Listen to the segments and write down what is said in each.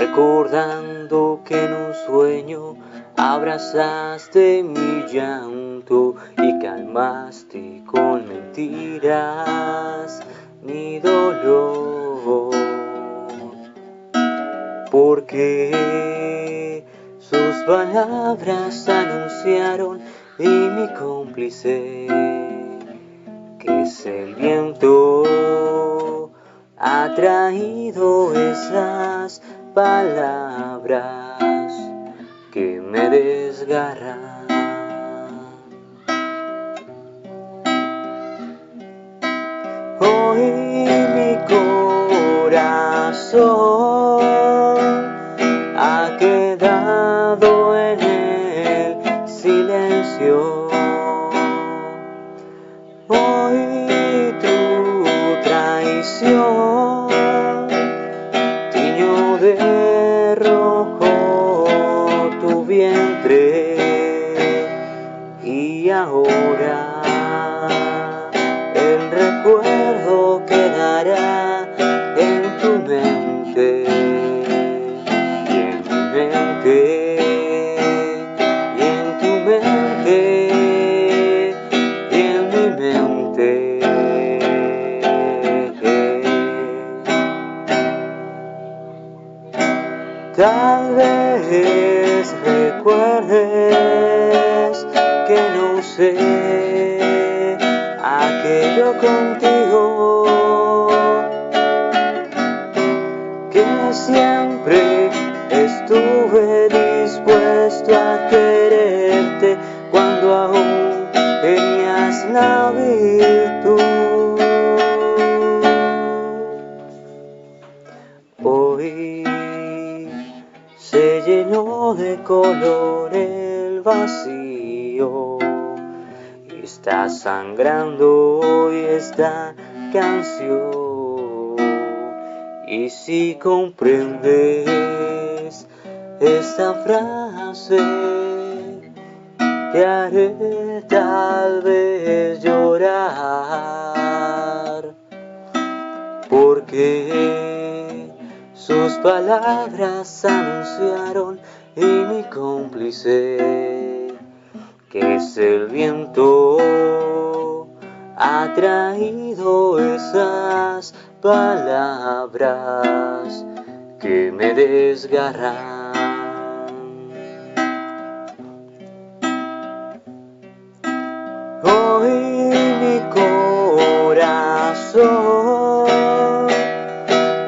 recordando que en un sueño abrazaste mi llanto y calmaste con mentiras mi dolor, porque sus palabras anunciaron y mi cómplice, que es el viento, ha traído esas palabras que me desgarran. Hoy mi corazón ha quedado en el silencio. Hoy tu traición tiñó de rojo tu vientre, y ahora el recuerdo quedará en tu mente y en mi mente y en tu mente y en mi mente. Tal vez recuerdes que no usé aquello contigo, que siempre estuve dispuesto a quererte cuando aún tenías la virtud. Hoy se llenó de color el vacío y está sangrando hoy esta canción. Y si comprendes esta frase, te haré tal vez llorar, porque sus palabras anunciaron y mi cómplice, que es el viento, ha traído esas palabras que me desgarran. Hoy mi corazón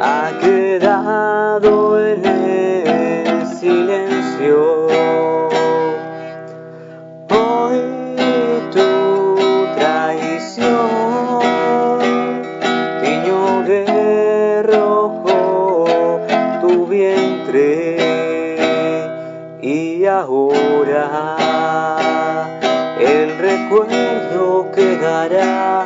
ha quedado en el silencio. Hoy tu traición tiñó de rojo tu vientre, y ahora el recuerdo quedará